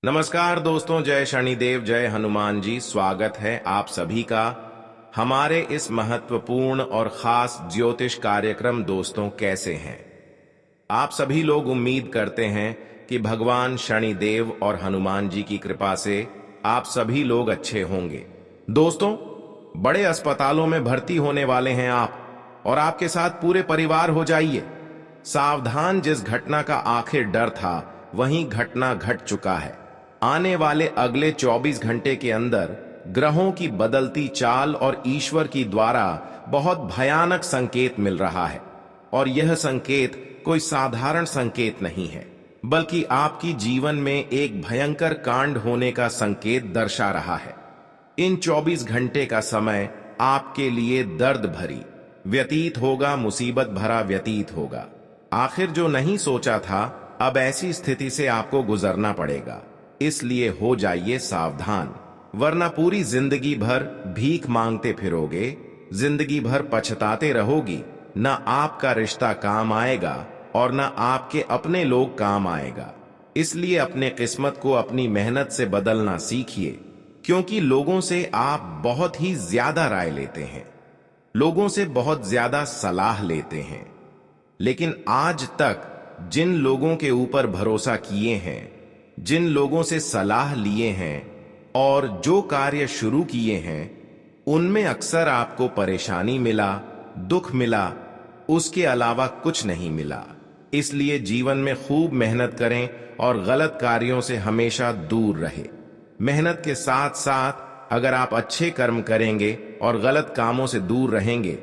नमस्कार दोस्तों, जय शनिदेव, जय हनुमान जी। स्वागत है आप सभी का हमारे इस महत्वपूर्ण और खास ज्योतिष कार्यक्रम। दोस्तों, कैसे हैं आप सभी लोग? उम्मीद करते हैं कि भगवान शनिदेव और हनुमान जी की कृपा से आप सभी लोग अच्छे होंगे। दोस्तों, बड़े अस्पतालों में भर्ती होने वाले हैं आप, और आपके साथ पूरे परिवार हो जाइए सावधान। जिस घटना का आखिर डर था, वही घटना घट चुका है। आने वाले अगले 24 घंटे के अंदर ग्रहों की बदलती चाल और ईश्वर की द्वारा बहुत भयानक संकेत मिल रहा है। और यह संकेत कोई साधारण संकेत नहीं है, बल्कि आपकी जीवन में एक भयंकर कांड होने का संकेत दर्शा रहा है। इन 24 घंटे का समय आपके लिए दर्द भरी व्यतीत होगा, मुसीबत भरा व्यतीत होगा। आखिर जो नहीं सोचा था, अब ऐसी स्थिति से आपको गुजरना पड़ेगा। इसलिए हो जाइए सावधान, वरना पूरी जिंदगी भर भीख मांगते फिरोगे, जिंदगी भर पछताते रहोगी। न आपका रिश्ता काम आएगा और न आपके अपने लोग काम आएगा। इसलिए अपने किस्मत को अपनी मेहनत से बदलना सीखिए, क्योंकि लोगों से आप बहुत ही ज्यादा राय लेते हैं, लोगों से बहुत ज्यादा सलाह लेते हैं। लेकिन आज तक जिन लोगों के ऊपर भरोसा किए हैं, जिन लोगों से सलाह लिए हैं और जो कार्य शुरू किए हैं, उनमें अक्सर आपको परेशानी मिला, दुख मिला, उसके अलावा कुछ नहीं मिला। इसलिए जीवन में खूब मेहनत करें और गलत कार्यों से हमेशा दूर रहे। मेहनत के साथ साथ अगर आप अच्छे कर्म करेंगे और गलत कामों से दूर रहेंगे,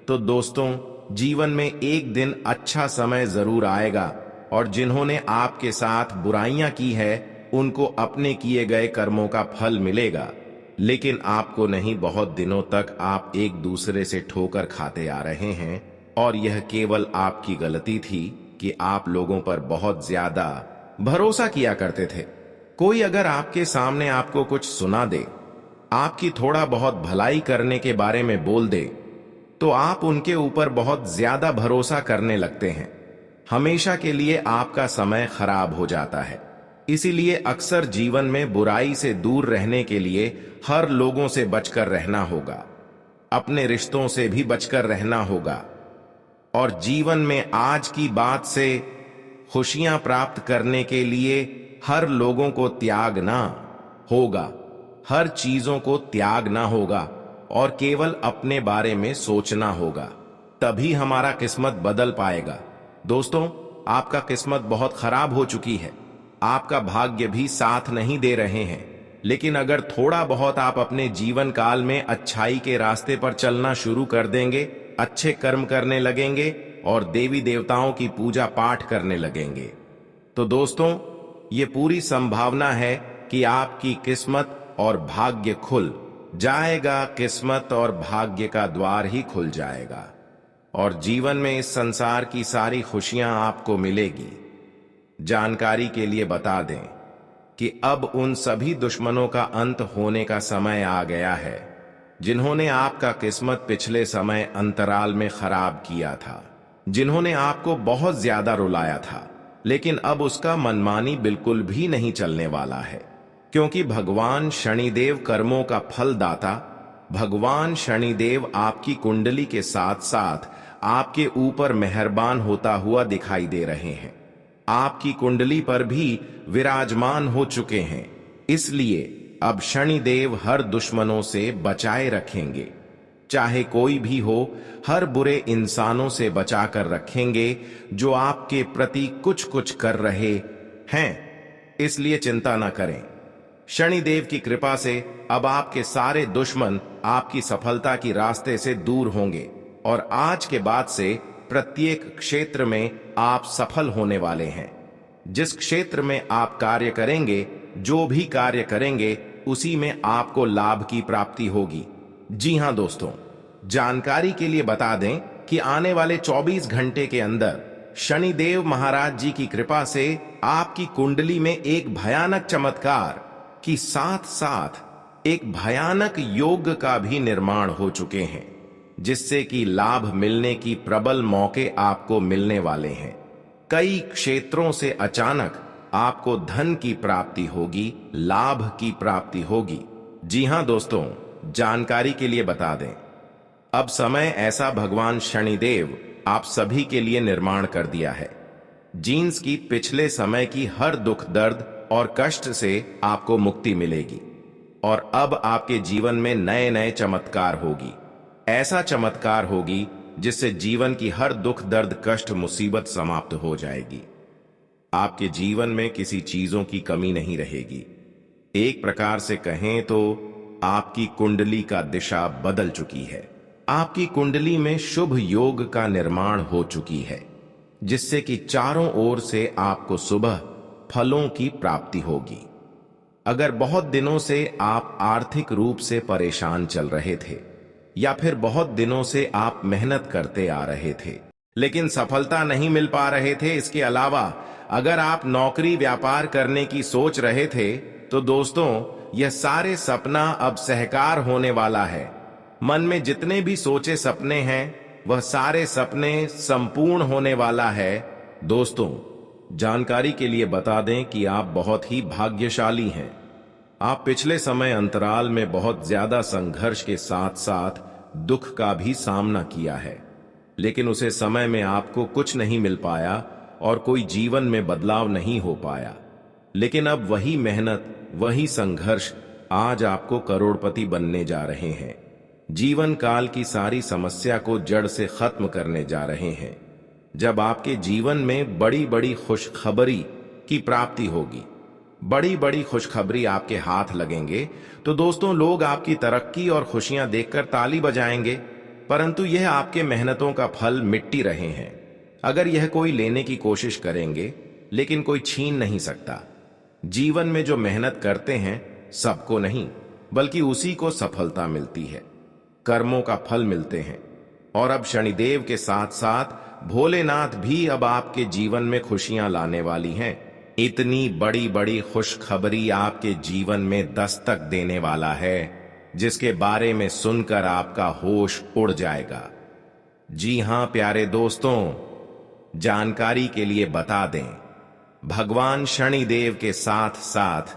तो दोस्तों, जीवन में एक दिन अच्छा समय जरूर आएगा, और जिन्होंने आपके साथ बुराइयां की है, उनको अपने किए गए कर्मों का फल मिलेगा। लेकिन आपको नहीं, बहुत दिनों तक आप एक दूसरे से ठोकर खाते आ रहे हैं, और यह केवल आपकी गलती थी कि आप लोगों पर बहुत ज्यादा भरोसा किया करते थे। कोई अगर आपके सामने आपको कुछ सुना दे, आपकी थोड़ा बहुत भलाई करने के बारे में बोल दे, तो आप उनके ऊपर बहुत ज्यादा भरोसा करने लगते हैं। हमेशा के लिए आपका समय खराब हो जाता है। इसीलिए अक्सर जीवन में बुराई से दूर रहने के लिए हर लोगों से बचकर रहना होगा, अपने रिश्तों से भी बचकर रहना होगा, और जीवन में आज की बात से खुशियां प्राप्त करने के लिए हर लोगों को त्यागना होगा, हर चीजों को त्यागना होगा, और केवल अपने बारे में सोचना होगा। तभी हमारा किस्मत बदल पाएगा। दोस्तों, आपका किस्मत बहुत खराब हो चुकी है, आपका भाग्य भी साथ नहीं दे रहे हैं। लेकिन अगर थोड़ा बहुत आप अपने जीवन काल में अच्छाई के रास्ते पर चलना शुरू कर देंगे, अच्छे कर्म करने लगेंगे और देवी देवताओं की पूजा पाठ करने लगेंगे, तो दोस्तों, ये पूरी संभावना है कि आपकी किस्मत और भाग्य खुल जाएगा। किस्मत और भाग्य का द्वार ही खुल जाएगा, और जीवन में इस संसार की सारी खुशियां आपको मिलेगी। जानकारी के लिए बता दें कि अब उन सभी दुश्मनों का अंत होने का समय आ गया है, जिन्होंने आपका किस्मत पिछले समय अंतराल में खराब किया था, जिन्होंने आपको बहुत ज्यादा रुलाया था। लेकिन अब उसका मनमानी बिल्कुल भी नहीं चलने वाला है, क्योंकि भगवान शनिदेव कर्मों का फल दाता, भगवान शनिदेव आपकी कुंडली के साथ साथ आपके ऊपर मेहरबान होता हुआ दिखाई दे रहे हैं, आपकी कुंडली पर भी विराजमान हो चुके हैं। इसलिए अब शनिदेव हर दुश्मनों से बचाए रखेंगे, चाहे कोई भी हो, हर बुरे इंसानों से बचाकर रखेंगे जो आपके प्रति कुछ कुछ कर रहे हैं। इसलिए चिंता न करें, शनिदेव की कृपा से अब आपके सारे दुश्मन आपकी सफलता की रास्ते से दूर होंगे, और आज के बाद से प्रत्येक क्षेत्र में आप सफल होने वाले हैं। जिस क्षेत्र में आप कार्य करेंगे, जो भी कार्य करेंगे, उसी में आपको लाभ की प्राप्ति होगी। जी हां दोस्तों, जानकारी के लिए बता दें कि आने वाले 24 घंटे के अंदर शनिदेव महाराज जी की कृपा से आपकी कुंडली में एक भयानक चमत्कार की साथ साथ एक भयानक योग का भी निर्माण हो चुके हैं, जिससे कि लाभ मिलने की प्रबल मौके आपको मिलने वाले हैं। कई क्षेत्रों से अचानक आपको धन की प्राप्ति होगी, लाभ की प्राप्ति होगी। जी हां दोस्तों, जानकारी के लिए बता दें, अब समय ऐसा भगवान शनिदेव आप सभी के लिए निर्माण कर दिया है। जीन्स की पिछले समय की हर दुख दर्द और कष्ट से आपको मुक्ति मिलेगी और अब आपके जीवन में नए नए चमत्कार होगी। ऐसा चमत्कार होगी जिससे जीवन की हर दुख दर्द कष्ट मुसीबत समाप्त हो जाएगी। आपके जीवन में किसी चीजों की कमी नहीं रहेगी। एक प्रकार से कहें तो आपकी कुंडली का दिशा बदल चुकी है। आपकी कुंडली में शुभ योग का निर्माण हो चुकी है, जिससे कि चारों ओर से आपको सुबह फलों की प्राप्ति होगी। अगर बहुत दिनों से आप आर्थिक रूप से परेशान चल रहे थे या फिर बहुत दिनों से आप मेहनत करते आ रहे थे लेकिन सफलता नहीं मिल पा रहे थे, इसके अलावा अगर आप नौकरी व्यापार करने की सोच रहे थे तो दोस्तों यह सारे सपना अब साकार होने वाला है। मन में जितने भी सोचे सपने हैं वह सारे सपने संपूर्ण होने वाला है। दोस्तों, जानकारी के लिए बता दें कि आप बहुत ही भाग्यशाली हैं। आप पिछले समय अंतराल में बहुत ज्यादा संघर्ष के साथ साथ दुख का भी सामना किया है, लेकिन उसे समय में आपको कुछ नहीं मिल पाया और कोई जीवन में बदलाव नहीं हो पाया। लेकिन अब वही मेहनत, वही संघर्ष आज आपको करोड़पति बनने जा रहे हैं। जीवन काल की सारी समस्या को जड़ से खत्म करने जा रहे हैं। जब आपके जीवन में बड़ी बड़ी खुशखबरी की प्राप्ति होगी, बड़ी बड़ी खुशखबरी आपके हाथ लगेंगे, तो दोस्तों लोग आपकी तरक्की और खुशियां देखकर ताली बजाएंगे, परंतु यह आपके मेहनतों का फल मिट्टी रहे हैं। अगर यह कोई लेने की कोशिश करेंगे लेकिन कोई छीन नहीं सकता। जीवन में जो मेहनत करते हैं सबको नहीं बल्कि उसी को सफलता मिलती है, कर्मों का फल मिलते हैं। और अब शनिदेव के साथ साथ भोलेनाथ भी अब आपके जीवन में खुशियां लाने वाली हैं। इतनी बड़ी बड़ी खुशखबरी आपके जीवन में दस्तक देने वाला है जिसके बारे में सुनकर आपका होश उड़ जाएगा। जी हां प्यारे दोस्तों, जानकारी के लिए बता दें, भगवान शनिदेव के साथ साथ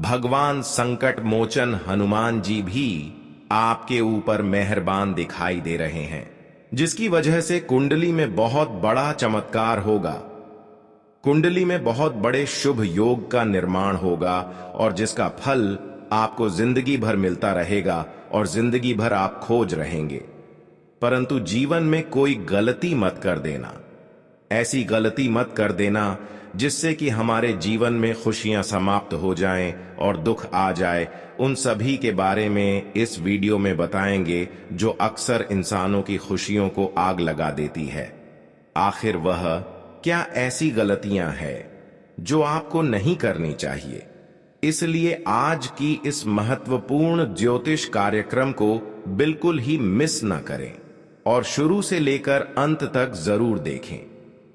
भगवान संकट मोचन हनुमान जी भी आपके ऊपर मेहरबान दिखाई दे रहे हैं, जिसकी वजह से कुंडली में बहुत बड़ा चमत्कार होगा। कुंडली में बहुत बड़े शुभ योग का निर्माण होगा और जिसका फल आपको जिंदगी भर मिलता रहेगा और जिंदगी भर आप खोज रहेंगे। परंतु जीवन में कोई गलती मत कर देना, ऐसी गलती मत कर देना जिससे कि हमारे जीवन में खुशियां समाप्त हो जाएं और दुख आ जाए। उन सभी के बारे में इस वीडियो में बताएंगे जो अक्सर इंसानों की खुशियों को आग लगा देती है। आखिर वह क्या ऐसी गलतियां हैं जो आपको नहीं करनी चाहिए? इसलिए आज की इस महत्वपूर्ण ज्योतिष कार्यक्रम को बिल्कुल ही मिस ना करें और शुरू से लेकर अंत तक जरूर देखें,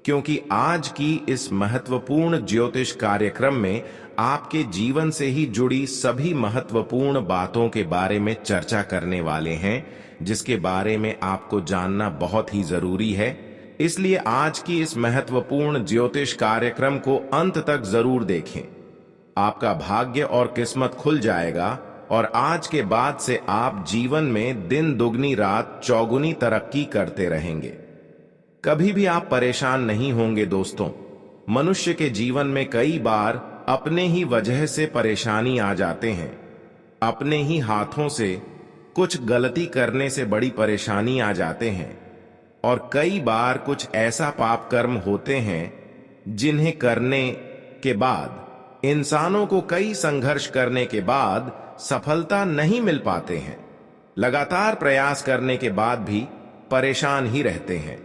क्योंकि आज की इस महत्वपूर्ण ज्योतिष कार्यक्रम में आपके जीवन से ही जुड़ी सभी महत्वपूर्ण बातों के बारे में चर्चा करने वाले हैं, जिसके बारे में आपको जानना बहुत ही जरूरी है। इसलिए आज की इस महत्वपूर्ण ज्योतिष कार्यक्रम को अंत तक जरूर देखें। आपका भाग्य और किस्मत खुल जाएगा और आज के बाद से आप जीवन में दिन दुगनी रात चौगुनी तरक्की करते रहेंगे। कभी भी आप परेशान नहीं होंगे दोस्तों। मनुष्य के जीवन में कई बार अपने ही वजह से परेशानी आ जाते हैं। अपने ही हाथों से कुछ गलती करने से बड़ी परेशानी आ जाते हैं और कई बार कुछ ऐसा पाप कर्म होते हैं जिन्हें करने के बाद इंसानों को कई संघर्ष करने के बाद सफलता नहीं मिल पाते हैं। लगातार प्रयास करने के बाद भी परेशान ही रहते हैं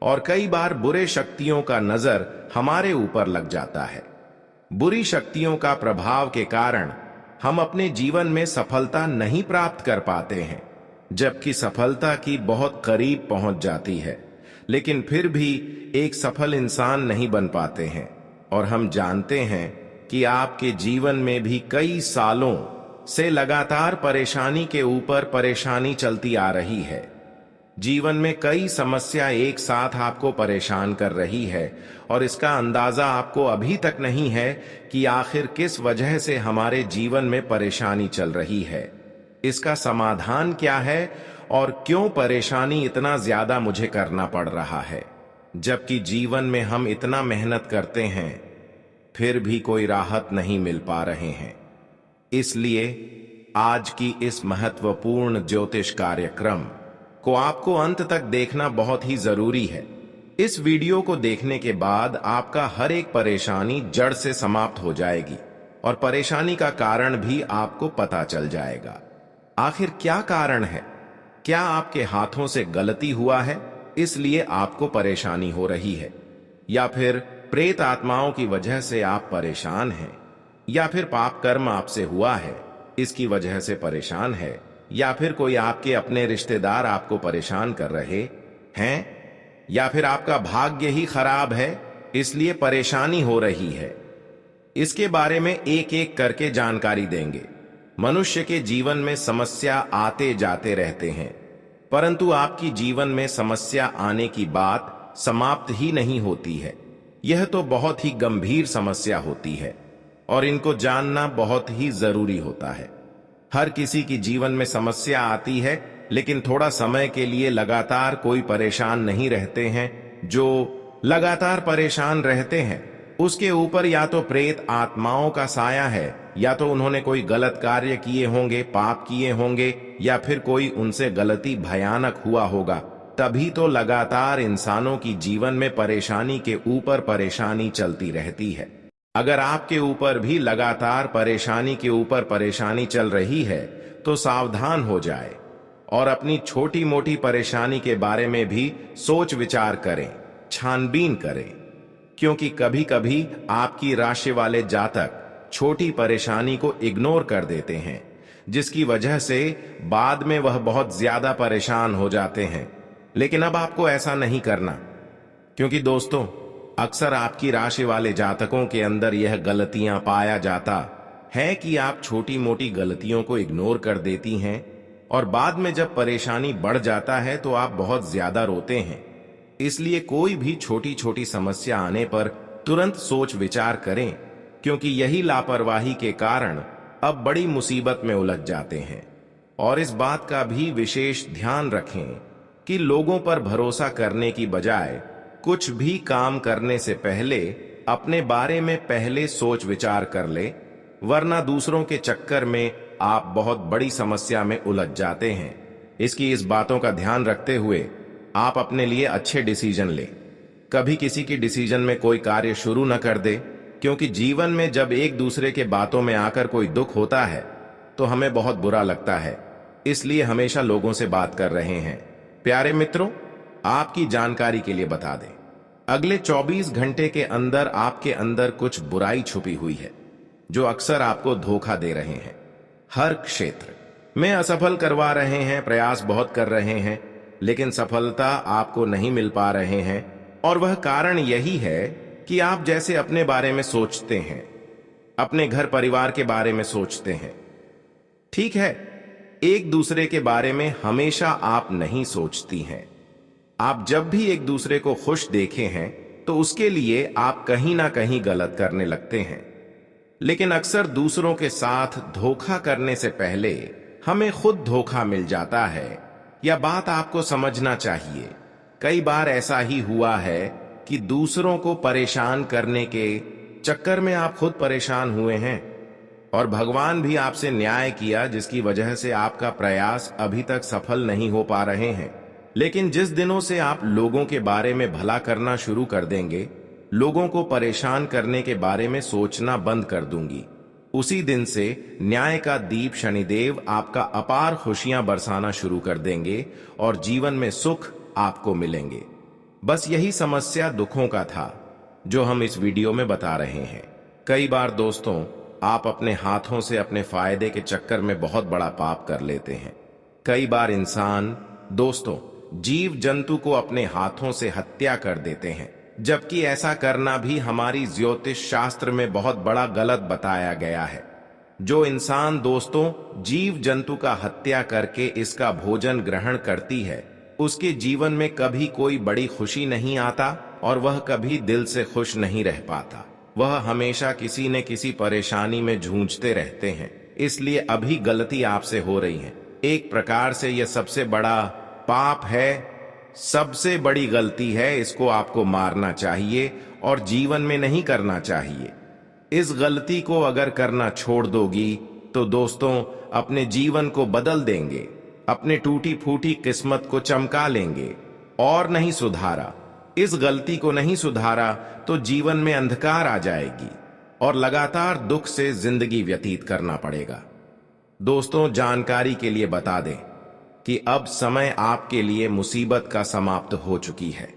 और कई बार बुरे शक्तियों का नजर हमारे ऊपर लग जाता है। बुरी शक्तियों का प्रभाव के कारण हम अपने जीवन में सफलता नहीं प्राप्त कर पाते हैं, जबकि सफलता की बहुत करीब पहुंच जाती है, लेकिन फिर भी एक सफल इंसान नहीं बन पाते हैं। और हम जानते हैं कि आपके जीवन में भी कई सालों से लगातार परेशानी के ऊपर परेशानी चलती आ रही है, जीवन में कई समस्या एक साथ आपको परेशान कर रही है और इसका अंदाजा आपको अभी तक नहीं है कि आखिर किस वजह से हमारे जीवन में परेशानी चल रही है। इसका समाधान क्या है और क्यों परेशानी इतना ज्यादा मुझे करना पड़ रहा है, जबकि जीवन में हम इतना मेहनत करते हैं फिर भी कोई राहत नहीं मिल पा रहे हैं। इसलिए आज की इस महत्वपूर्ण ज्योतिष कार्यक्रम को आपको अंत तक देखना बहुत ही जरूरी है। इस वीडियो को देखने के बाद आपका हर एक परेशानी जड़ से समाप्त हो जाएगी और परेशानी का कारण भी आपको पता चल जाएगा। आखिर क्या कारण है? क्या आपके हाथों से गलती हुआ है इसलिए आपको परेशानी हो रही है, या फिर प्रेत आत्माओं की वजह से आप परेशान हैं, या फिर पाप कर्म आपसे हुआ है इसकी वजह से परेशान है, या फिर कोई आपके अपने रिश्तेदार आपको परेशान कर रहे हैं, या फिर आपका भाग्य ही खराब है इसलिए परेशानी हो रही है। इसके बारे में एक एक करके जानकारी देंगे। मनुष्य के जीवन में समस्या आते जाते रहते हैं, परंतु आपकी जीवन में समस्या आने की बात समाप्त ही नहीं होती है। यह तो बहुत ही गंभीर समस्या होती है और इनको जानना बहुत ही जरूरी होता है। हर किसी की जीवन में समस्या आती है, लेकिन थोड़ा समय के लिए लगातार कोई परेशान नहीं रहते हैं। जो लगातार परेशान रहते हैं उसके ऊपर या तो प्रेत आत्माओं का साया है, या तो उन्होंने कोई गलत कार्य किए होंगे, पाप किए होंगे, या फिर कोई उनसे गलती भयानक हुआ होगा। तभी तो लगातार इंसानों की जीवन में परेशानी के ऊपर परेशानी चलती रहती है। अगर आपके ऊपर भी लगातार परेशानी के ऊपर परेशानी चल रही है तो सावधान हो जाए और अपनी छोटी मोटी परेशानी के बारे में भी सोच विचार करें, छानबीन करें, क्योंकि कभी कभी आपकी राशि वाले जातक छोटी परेशानी को इग्नोर कर देते हैं, जिसकी वजह से बाद में वह बहुत ज्यादा परेशान हो जाते हैं। लेकिन अब आपको ऐसा नहीं करना, क्योंकि दोस्तों अक्सर आपकी राशि वाले जातकों के अंदर यह गलतियां पाया जाता है कि आप छोटी मोटी गलतियों को इग्नोर कर देती हैं और बाद में जब परेशानी बढ़ जाता है तो आप बहुत ज्यादा रोते हैं। इसलिए कोई भी छोटी छोटी समस्या आने पर तुरंत सोच विचार करें, क्योंकि यही लापरवाही के कारण अब बड़ी मुसीबत में उलझ जाते हैं। और इस बात का भी विशेष ध्यान रखें कि लोगों पर भरोसा करने की बजाय कुछ भी काम करने से पहले अपने बारे में पहले सोच विचार कर ले, वरना दूसरों के चक्कर में आप बहुत बड़ी समस्या में उलझ जाते हैं। इस बातों का ध्यान रखते हुए आप अपने लिए अच्छे डिसीजन ले। कभी किसी की डिसीजन में कोई कार्य शुरू न कर दे, क्योंकि जीवन में जब एक दूसरे के बातों में आकर कोई दुख होता है तो हमें बहुत बुरा लगता है। इसलिए हमेशा लोगों से बात कर रहे हैं। प्यारे मित्रों, आपकी जानकारी के लिए बता दें, अगले 24 घंटे के अंदर आपके अंदर कुछ बुराई छुपी हुई है जो अक्सर आपको धोखा दे रहे हैं। हर क्षेत्र में असफल करवा रहे हैं, प्रयास बहुत कर रहे हैं, लेकिन सफलता आपको नहीं मिल पा रहे हैं। और वह कारण यही है कि आप जैसे अपने बारे में सोचते हैं, अपने घर परिवार के बारे में सोचते हैं। ठीक है, एक दूसरे के बारे में हमेशा आप नहीं सोचती हैं। आप जब भी एक दूसरे को खुश देखे हैं तो उसके लिए आप कहीं ना कहीं गलत करने लगते हैं। लेकिन अक्सर दूसरों के साथ धोखा करने से पहले हमें खुद धोखा मिल जाता है। यह बात आपको समझना चाहिए। कई बार ऐसा ही हुआ है कि दूसरों को परेशान करने के चक्कर में आप खुद परेशान हुए हैं और भगवान भी आपसे न्याय किया, जिसकी वजह से आपका प्रयास अभी तक सफल नहीं हो पा रहे हैं। लेकिन जिस दिनों से आप लोगों के बारे में भला करना शुरू कर देंगे, लोगों को परेशान करने के बारे में सोचना बंद कर दूंगी, उसी दिन से न्याय का दीप शनिदेव आपका अपार खुशियां बरसाना शुरू कर देंगे और जीवन में सुख आपको मिलेंगे। बस यही समस्या दुखों का था जो हम इस वीडियो में बता रहे हैं। कई बार दोस्तों, आप अपने हाथों से अपने फायदे के चक्कर में बहुत बड़ा पाप कर लेते हैं। कई बार इंसान दोस्तों जीव जंतु को अपने हाथों से हत्या कर देते हैं, जबकि ऐसा करना भी हमारी ज्योतिष शास्त्र में बहुत बड़ा गलत बताया गया है। जो इंसान दोस्तों जीव जंतु का हत्या करके इसका भोजन ग्रहण करती है, उसके जीवन में कभी कोई बड़ी खुशी नहीं आता और वह कभी दिल से खुश नहीं रह पाता। वह हमेशा किसी न किसी परेशानी में जूझते रहते हैं। इसलिए अभी गलती आपसे हो रही है। एक प्रकार से यह सबसे बड़ा पाप है, सबसे बड़ी गलती है। इसको आपको मारना चाहिए और जीवन में नहीं करना चाहिए। इस गलती को अगर करना छोड़ दोगी तो दोस्तों अपने जीवन को बदल देंगे, अपने टूटी फूटी किस्मत को चमका लेंगे। और नहीं सुधारा, इस गलती को नहीं सुधारा तो जीवन में अंधकार आ जाएगी और लगातार दुख से जिंदगी व्यतीत करना पड़ेगा। दोस्तों जानकारी के लिए बता दें कि अब समय आपके लिए मुसीबत का समाप्त हो चुकी है।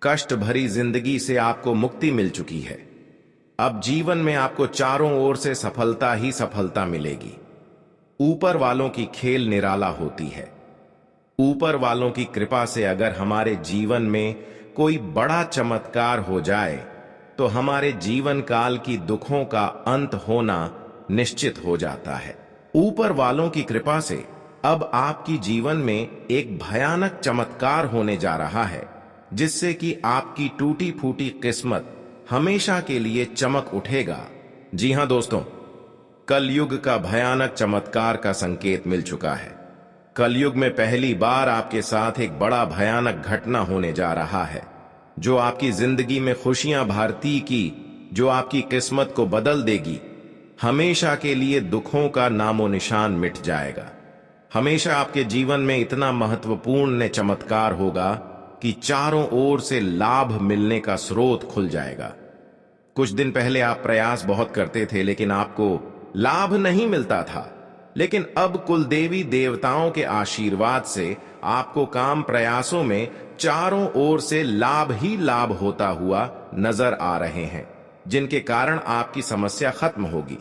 कष्ट भरी जिंदगी से आपको मुक्ति मिल चुकी है। अब जीवन में आपको चारों ओर से सफलता ही सफलता मिलेगी। ऊपर वालों की खेल निराला होती है। ऊपर वालों की कृपा से अगर हमारे जीवन में कोई बड़ा चमत्कार हो जाए तो हमारे जीवन काल की दुखों का अंत होना निश्चित हो जाता है। ऊपर वालों की कृपा से अब आपकी जीवन में एक भयानक चमत्कार होने जा रहा है, जिससे कि आपकी टूटी फूटी किस्मत हमेशा के लिए चमक उठेगा। जी हां दोस्तों, कलयुग का भयानक चमत्कार का संकेत मिल चुका है। कलयुग में पहली बार आपके साथ एक बड़ा भयानक घटना होने जा रहा है, जो आपकी जिंदगी में खुशियां भरती की, जो आपकी किस्मत को बदल देगी। हमेशा के लिए दुखों का नामो निशान मिट जाएगा। हमेशा आपके जीवन में इतना महत्वपूर्ण चमत्कार होगा कि चारों ओर से लाभ मिलने का स्रोत खुल जाएगा। कुछ दिन पहले आप प्रयास बहुत करते थे लेकिन आपको लाभ नहीं मिलता था, लेकिन अब कुलदेवी देवताओं के आशीर्वाद से आपको काम प्रयासों में चारों ओर से लाभ ही लाभ होता हुआ नजर आ रहे हैं, जिनके कारण आपकी समस्या खत्म होगी।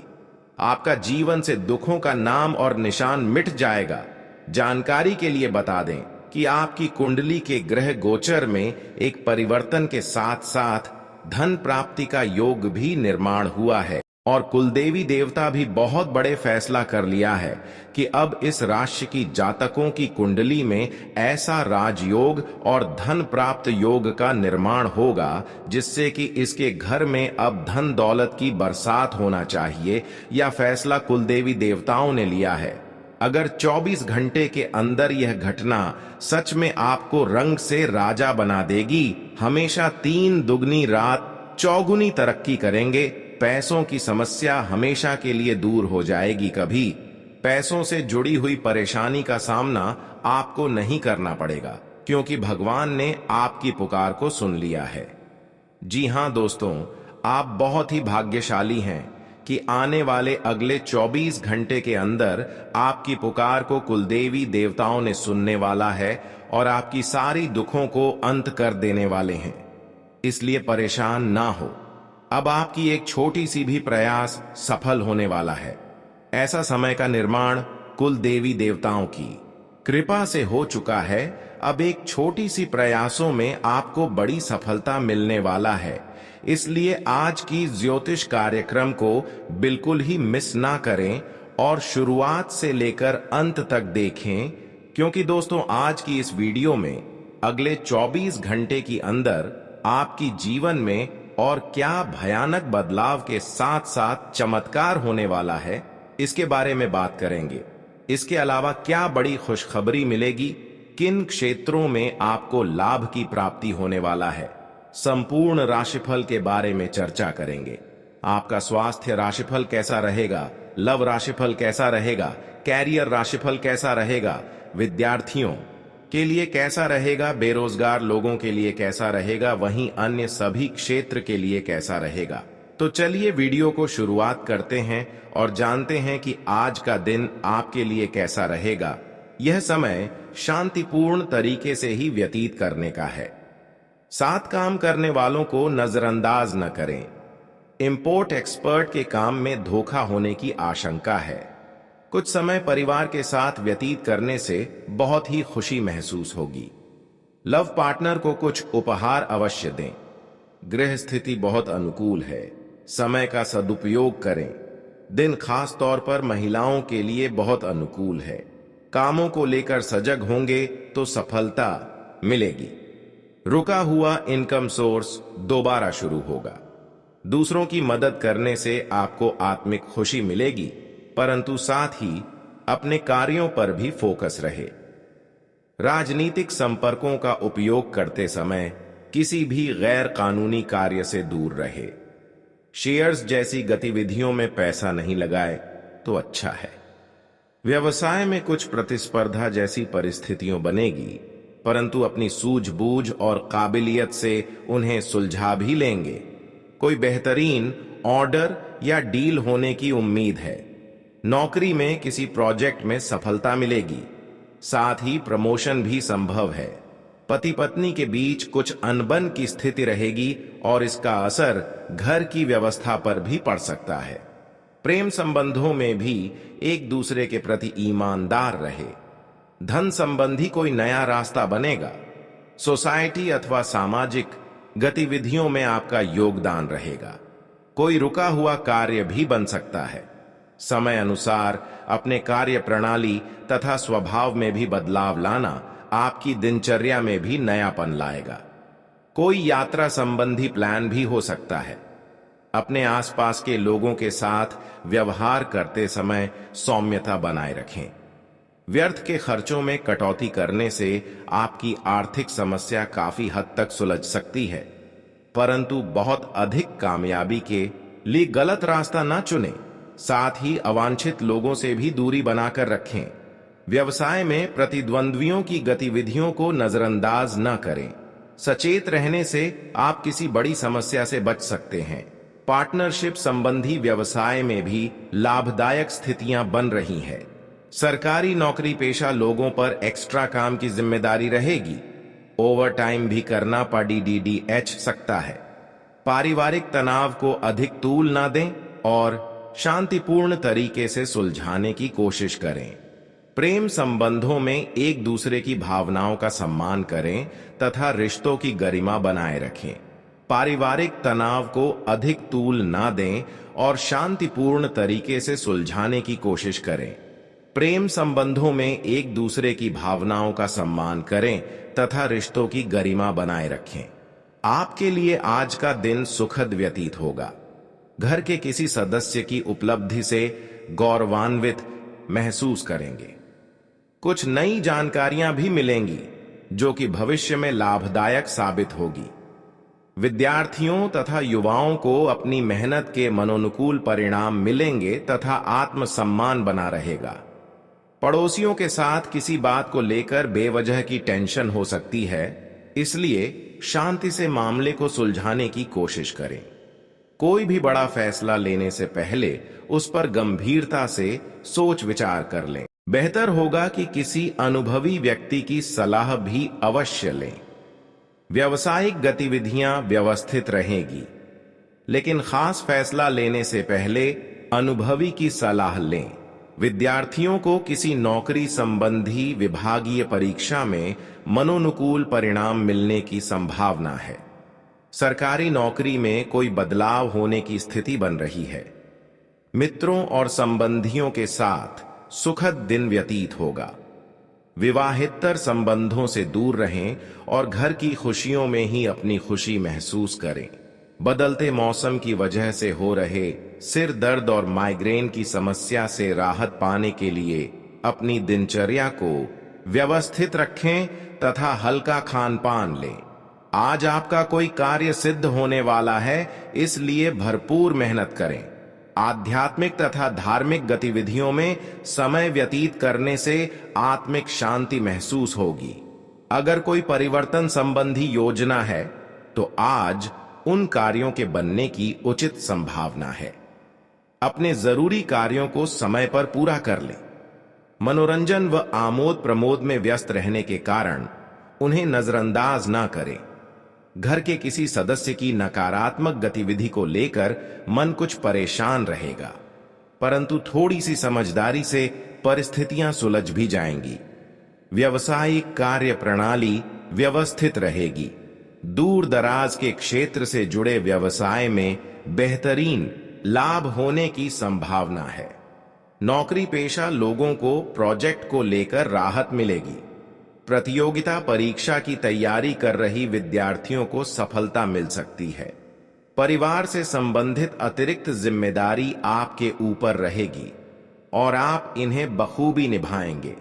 आपका जीवन से दुखों का नाम और निशान मिट जाएगा। जानकारी के लिए बता दें कि आपकी कुंडली के ग्रह गोचर में एक परिवर्तन के साथ साथ धन प्राप्ति का योग भी निर्माण हुआ है और कुलदेवी देवता भी बहुत बड़े फैसला कर लिया है कि अब इस राशि की जातकों की कुंडली में ऐसा राजयोग और धन प्राप्त योग का निर्माण होगा, जिससे कि इसके घर में अब धन दौलत की बरसात होना चाहिए। यह फैसला कुलदेवी देवताओं ने लिया है। अगर 24 घंटे के अंदर यह घटना सच में आपको रंग से राजा बना देगी, हमेशा 3 दुगनी रात चौगुनी तरक्की करेंगे। पैसों की समस्या हमेशा के लिए दूर हो जाएगी। कभी पैसों से जुड़ी हुई परेशानी का सामना आपको नहीं करना पड़ेगा, क्योंकि भगवान ने आपकी पुकार को सुन लिया है। जी हां दोस्तों, आप बहुत ही भाग्यशाली हैं कि आने वाले अगले 24 घंटे के अंदर आपकी पुकार को कुलदेवी देवताओं ने सुनने वाला है और आपकी सारी दुखों को अंत कर देने वाले हैं। इसलिए परेशान ना हो। अब आपकी एक छोटी सी भी प्रयास सफल होने वाला है। ऐसा समय का निर्माण कुल देवी देवताओं की कृपा से हो चुका है। अब एक छोटी सी प्रयासों में आपको बड़ी सफलता मिलने वाला है। इसलिए आज की ज्योतिष कार्यक्रम को बिल्कुल ही मिस ना करें और शुरुआत से लेकर अंत तक देखें, क्योंकि दोस्तों आज की इस वीडियो में अगले 24 घंटे के अंदर आपकी जीवन में और क्या भयानक बदलाव के साथ साथ चमत्कार होने वाला है, इसके बारे में बात करेंगे। इसके अलावा क्या बड़ी खुशखबरी मिलेगी, किन क्षेत्रों में आपको लाभ की प्राप्ति होने वाला है, संपूर्ण राशिफल के बारे में चर्चा करेंगे। आपका स्वास्थ्य राशिफल कैसा रहेगा, लव राशिफल कैसा रहेगा, कैरियर राशिफल कैसा रहेगा, विद्यार्थियों के लिए कैसा रहेगा, बेरोजगार लोगों के लिए कैसा रहेगा, वहीं अन्य सभी क्षेत्र के लिए कैसा रहेगा। तो चलिए वीडियो को शुरुआत करते हैं और जानते हैं कि आज का दिन आपके लिए कैसा रहेगा। यह समय शांतिपूर्ण तरीके से ही व्यतीत करने का है। साथ काम करने वालों को नजरअंदाज न करें। इंपोर्ट एक्सपर्ट के काम में धोखा होने की आशंका है। कुछ समय परिवार के साथ व्यतीत करने से बहुत ही खुशी महसूस होगी। लव पार्टनर को कुछ उपहार अवश्य दें। गृह स्थिति बहुत अनुकूल है। समय का सदुपयोग करें। दिन खास तौर पर महिलाओं के लिए बहुत अनुकूल है। कामों को लेकर सजग होंगे तो सफलता मिलेगी। रुका हुआ इनकम सोर्स दोबारा शुरू होगा। दूसरों की मदद करने से आपको आत्मिक खुशी मिलेगी, परंतु साथ ही अपने कार्यों पर भी फोकस रहे। राजनीतिक संपर्कों का उपयोग करते समय किसी भी गैर कानूनी कार्य से दूर रहे। शेयर्स जैसी गतिविधियों में पैसा नहीं लगाए तो अच्छा है। व्यवसाय में कुछ प्रतिस्पर्धा जैसी परिस्थितियां बनेगी, परंतु अपनी सूझबूझ और काबिलियत से उन्हें सुलझा भी लेंगे। कोई बेहतरीन ऑर्डर या डील होने की उम्मीद है। नौकरी में किसी प्रोजेक्ट में सफलता मिलेगी, साथ ही प्रमोशन भी संभव है। पति पत्नी के बीच कुछ अनबन की स्थिति रहेगी और इसका असर घर की व्यवस्था पर भी पड़ सकता है। प्रेम संबंधों में भी एक दूसरे के प्रति ईमानदार रहे। धन संबंधी कोई नया रास्ता बनेगा। सोसाइटी अथवा सामाजिक गतिविधियों में आपका योगदान रहेगा। कोई रुका हुआ कार्य भी बन सकता है। समय अनुसार अपने कार्य प्रणाली तथा स्वभाव में भी बदलाव लाना आपकी दिनचर्या में भी नयापन लाएगा। कोई यात्रा संबंधी प्लान भी हो सकता है। अपने आसपास के लोगों के साथ व्यवहार करते समय सौम्यता बनाए रखें। व्यर्थ के खर्चों में कटौती करने से आपकी आर्थिक समस्या काफी हद तक सुलझ सकती है, परंतु बहुत अधिक कामयाबी के लिए गलत रास्ता ना चुनें। साथ ही अवांछित लोगों से भी दूरी बनाकर रखें। व्यवसाय में प्रतिद्वंद्वियों की गतिविधियों को नजरअंदाज न करें। सचेत रहने से आप किसी बड़ी समस्या से बच सकते हैं। पार्टनरशिप संबंधी व्यवसाय में भी लाभदायक स्थितियां बन रही हैं। सरकारी नौकरी पेशा लोगों पर एक्स्ट्रा काम की जिम्मेदारी रहेगी। ओवर टाइम भी करना पड़ सकता है। पारिवारिक तनाव को अधिक तूल ना दें और शांतिपूर्ण तरीके से सुलझाने की कोशिश करें। प्रेम संबंधों में एक दूसरे की भावनाओं का सम्मान करें तथा रिश्तों की गरिमा बनाए रखें। पारिवारिक तनाव को अधिक तूल ना दें और शांतिपूर्ण तरीके से सुलझाने की कोशिश करें। प्रेम संबंधों में एक दूसरे की भावनाओं का सम्मान करें तथा रिश्तों की गरिमा बनाए रखें। आपके लिए आज का दिन सुखद व्यतीत होगा। घर के किसी सदस्य की उपलब्धि से गौरवान्वित महसूस करेंगे। कुछ नई जानकारियां भी मिलेंगी जो कि भविष्य में लाभदायक साबित होगी। विद्यार्थियों तथा युवाओं को अपनी मेहनत के मनोनुकूल परिणाम मिलेंगे तथा आत्मसम्मान बना रहेगा। पड़ोसियों के साथ किसी बात को लेकर बेवजह की टेंशन हो सकती है, इसलिए शांति से मामले को सुलझाने की कोशिश करें। कोई भी बड़ा फैसला लेने से पहले उस पर गंभीरता से सोच विचार कर लें। बेहतर होगा कि किसी अनुभवी व्यक्ति की सलाह भी अवश्य लें। व्यावसायिक गतिविधियां व्यवस्थित रहेगी, लेकिन खास फैसला लेने से पहले अनुभवी की सलाह लें। विद्यार्थियों को किसी नौकरी संबंधी विभागीय परीक्षा में मनोनुकूल परिणाम मिलने की संभावना है। सरकारी नौकरी में कोई बदलाव होने की स्थिति बन रही है। मित्रों और संबंधियों के साथ सुखद दिन व्यतीत होगा। विवाहेतर संबंधों से दूर रहें और घर की खुशियों में ही अपनी खुशी महसूस करें। बदलते मौसम की वजह से हो रहे सिर दर्द और माइग्रेन की समस्या से राहत पाने के लिए अपनी दिनचर्या को व्यवस्थित रखें तथा हल्का खान पान लें। आज आपका कोई कार्य सिद्ध होने वाला है, इसलिए भरपूर मेहनत करें। आध्यात्मिक तथा धार्मिक गतिविधियों में समय व्यतीत करने से आत्मिक शांति महसूस होगी। अगर कोई परिवर्तन संबंधी योजना है तो आज उन कार्यों के बनने की उचित संभावना है। अपने जरूरी कार्यों को समय पर पूरा कर लें। मनोरंजन व आमोद प्रमोद में व्यस्त रहने के कारण उन्हें नजरअंदाज ना करें। घर के किसी सदस्य की नकारात्मक गतिविधि को लेकर मन कुछ परेशान रहेगा, परंतु थोड़ी सी समझदारी से परिस्थितियां सुलझ भी जाएंगी। व्यवसायिक कार्य प्रणाली व्यवस्थित रहेगी। दूर दराज के क्षेत्र से जुड़े व्यवसाय में बेहतरीन लाभ होने की संभावना है। नौकरी पेशा लोगों को प्रोजेक्ट को लेकर राहत मिलेगी। प्रतियोगिता परीक्षा की तैयारी कर रही विद्यार्थियों को सफलता मिल सकती है। परिवार से संबंधित अतिरिक्त जिम्मेदारी आपके ऊपर रहेगी और आप इन्हें बखूबी निभाएंगे।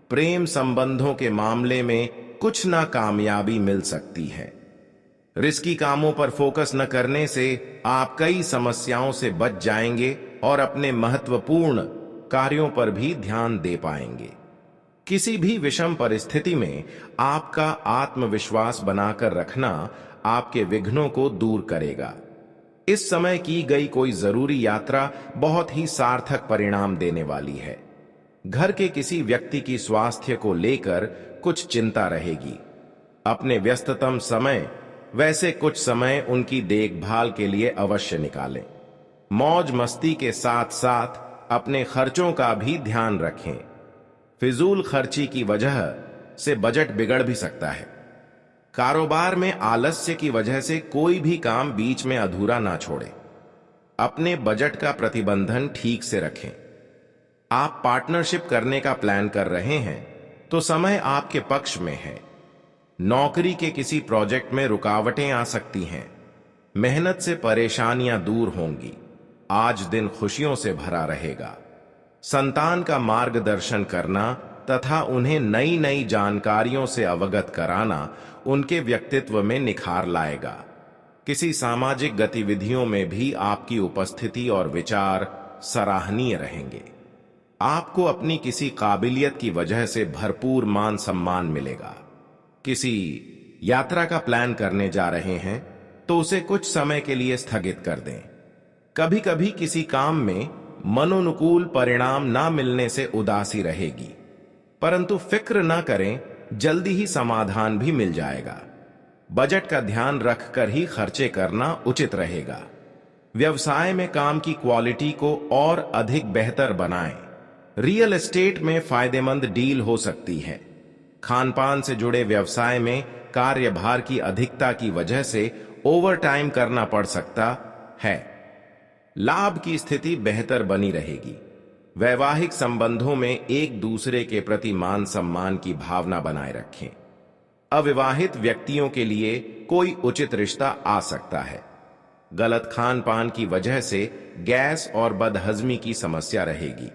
प्रेम संबंधों के मामले में कुछ नाकामयाबी मिल सकती है। रिस्की कामों पर फोकस न करने से आप कई समस्याओं से बच जाएंगे और अपने महत्वपूर्ण कार्यों पर भी ध्यान दे पाएंगे। किसी भी विषम परिस्थिति में आपका आत्मविश्वास बनाकर रखना आपके विघ्नों को दूर करेगा। इस समय की गई कोई जरूरी यात्रा बहुत ही सार्थक परिणाम देने वाली है। घर के किसी व्यक्ति की स्वास्थ्य को लेकर कुछ चिंता रहेगी। अपने व्यस्ततम समय वैसे कुछ समय उनकी देखभाल के लिए अवश्य निकालें। मौज मस्ती के साथ साथ अपने खर्चों का भी ध्यान रखें। फिजूल खर्ची की वजह से बजट बिगड़ भी सकता है। कारोबार में आलस्य की वजह से कोई भी काम बीच में अधूरा ना छोड़ें। अपने बजट का प्रतिबंधन ठीक से रखें। आप पार्टनरशिप करने का प्लान कर रहे हैं तो समय आपके पक्ष में है। नौकरी के किसी प्रोजेक्ट में रुकावटें आ सकती हैं। मेहनत से परेशानियां दूर होंगी। आज दिन खुशियों से भरा रहेगा। संतान का मार्गदर्शन करना तथा उन्हें नई नई जानकारियों से अवगत कराना उनके व्यक्तित्व में निखार लाएगा। किसी सामाजिक गतिविधियों में भी आपकी उपस्थिति और विचार सराहनीय रहेंगे। आपको अपनी किसी काबिलियत की वजह से भरपूर मान सम्मान मिलेगा। किसी यात्रा का प्लान करने जा रहे हैं तो उसे कुछ समय के लिए स्थगित कर दें। कभी कभी किसी काम में मनोनुकूल परिणाम ना मिलने से उदासी रहेगी, परंतु फिक्र ना करें, जल्दी ही समाधान भी मिल जाएगा। बजट का ध्यान रखकर ही खर्चे करना उचित रहेगा। व्यवसाय में काम की क्वालिटी को और अधिक बेहतर बनाएं। रियल एस्टेट में फायदेमंद डील हो सकती है। खानपान से जुड़े व्यवसाय में कार्यभार की अधिकता की वजह से ओवरटाइम करना पड़ सकता है। लाभ की स्थिति बेहतर बनी रहेगी। वैवाहिक संबंधों में एक दूसरे के प्रति मान सम्मान की भावना बनाए रखें। अविवाहित व्यक्तियों के लिए कोई उचित रिश्ता आ सकता है। गलत खान पान की वजह से गैस और बदहजमी की समस्या रहेगी।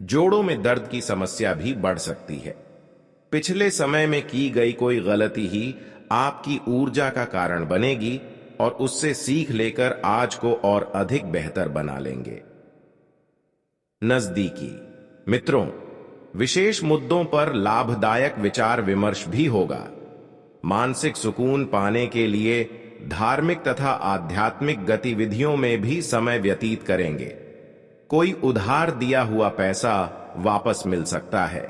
जोड़ों में दर्द की समस्या भी बढ़ सकती है। पिछले समय में की गई कोई गलती ही आपकी ऊर्जा का कारण बनेगी और उससे सीख लेकर आज को और अधिक बेहतर बना लेंगे। नजदीकी मित्रों, विशेष मुद्दों पर लाभदायक विचार विमर्श भी होगा। मानसिक सुकून पाने के लिए धार्मिक तथा आध्यात्मिक गतिविधियों में भी समय व्यतीत करेंगे। कोई उधार दिया हुआ पैसा वापस मिल सकता है।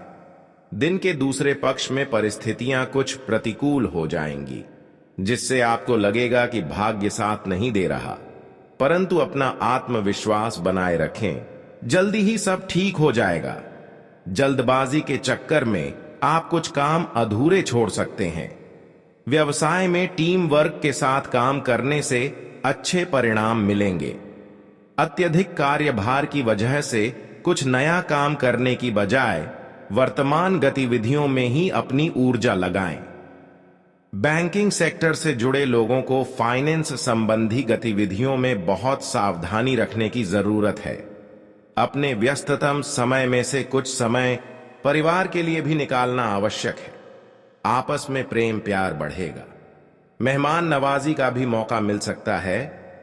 दिन के दूसरे पक्ष में परिस्थितियां कुछ प्रतिकूल हो जाएंगी, जिससे आपको लगेगा कि भाग्य साथ नहीं दे रहा, परंतु अपना आत्मविश्वास बनाए रखें। जल्दी ही सब ठीक हो जाएगा। जल्दबाजी के चक्कर में आप कुछ काम अधूरे छोड़ सकते हैं। व्यवसाय में टीम वर्क के साथ काम करने से अच्छे परिणाम मिलेंगे। अत्यधिक कार्यभार की वजह से कुछ नया काम करने की बजाय वर्तमान गतिविधियों में ही अपनी ऊर्जा लगाएं। बैंकिंग सेक्टर से जुड़े लोगों को फाइनेंस संबंधी गतिविधियों में बहुत सावधानी रखने की जरूरत है। अपने व्यस्ततम समय में से कुछ समय परिवार के लिए भी निकालना आवश्यक है। आपस में प्रेम प्यार बढ़ेगा। मेहमान नवाजी का भी मौका मिल सकता है।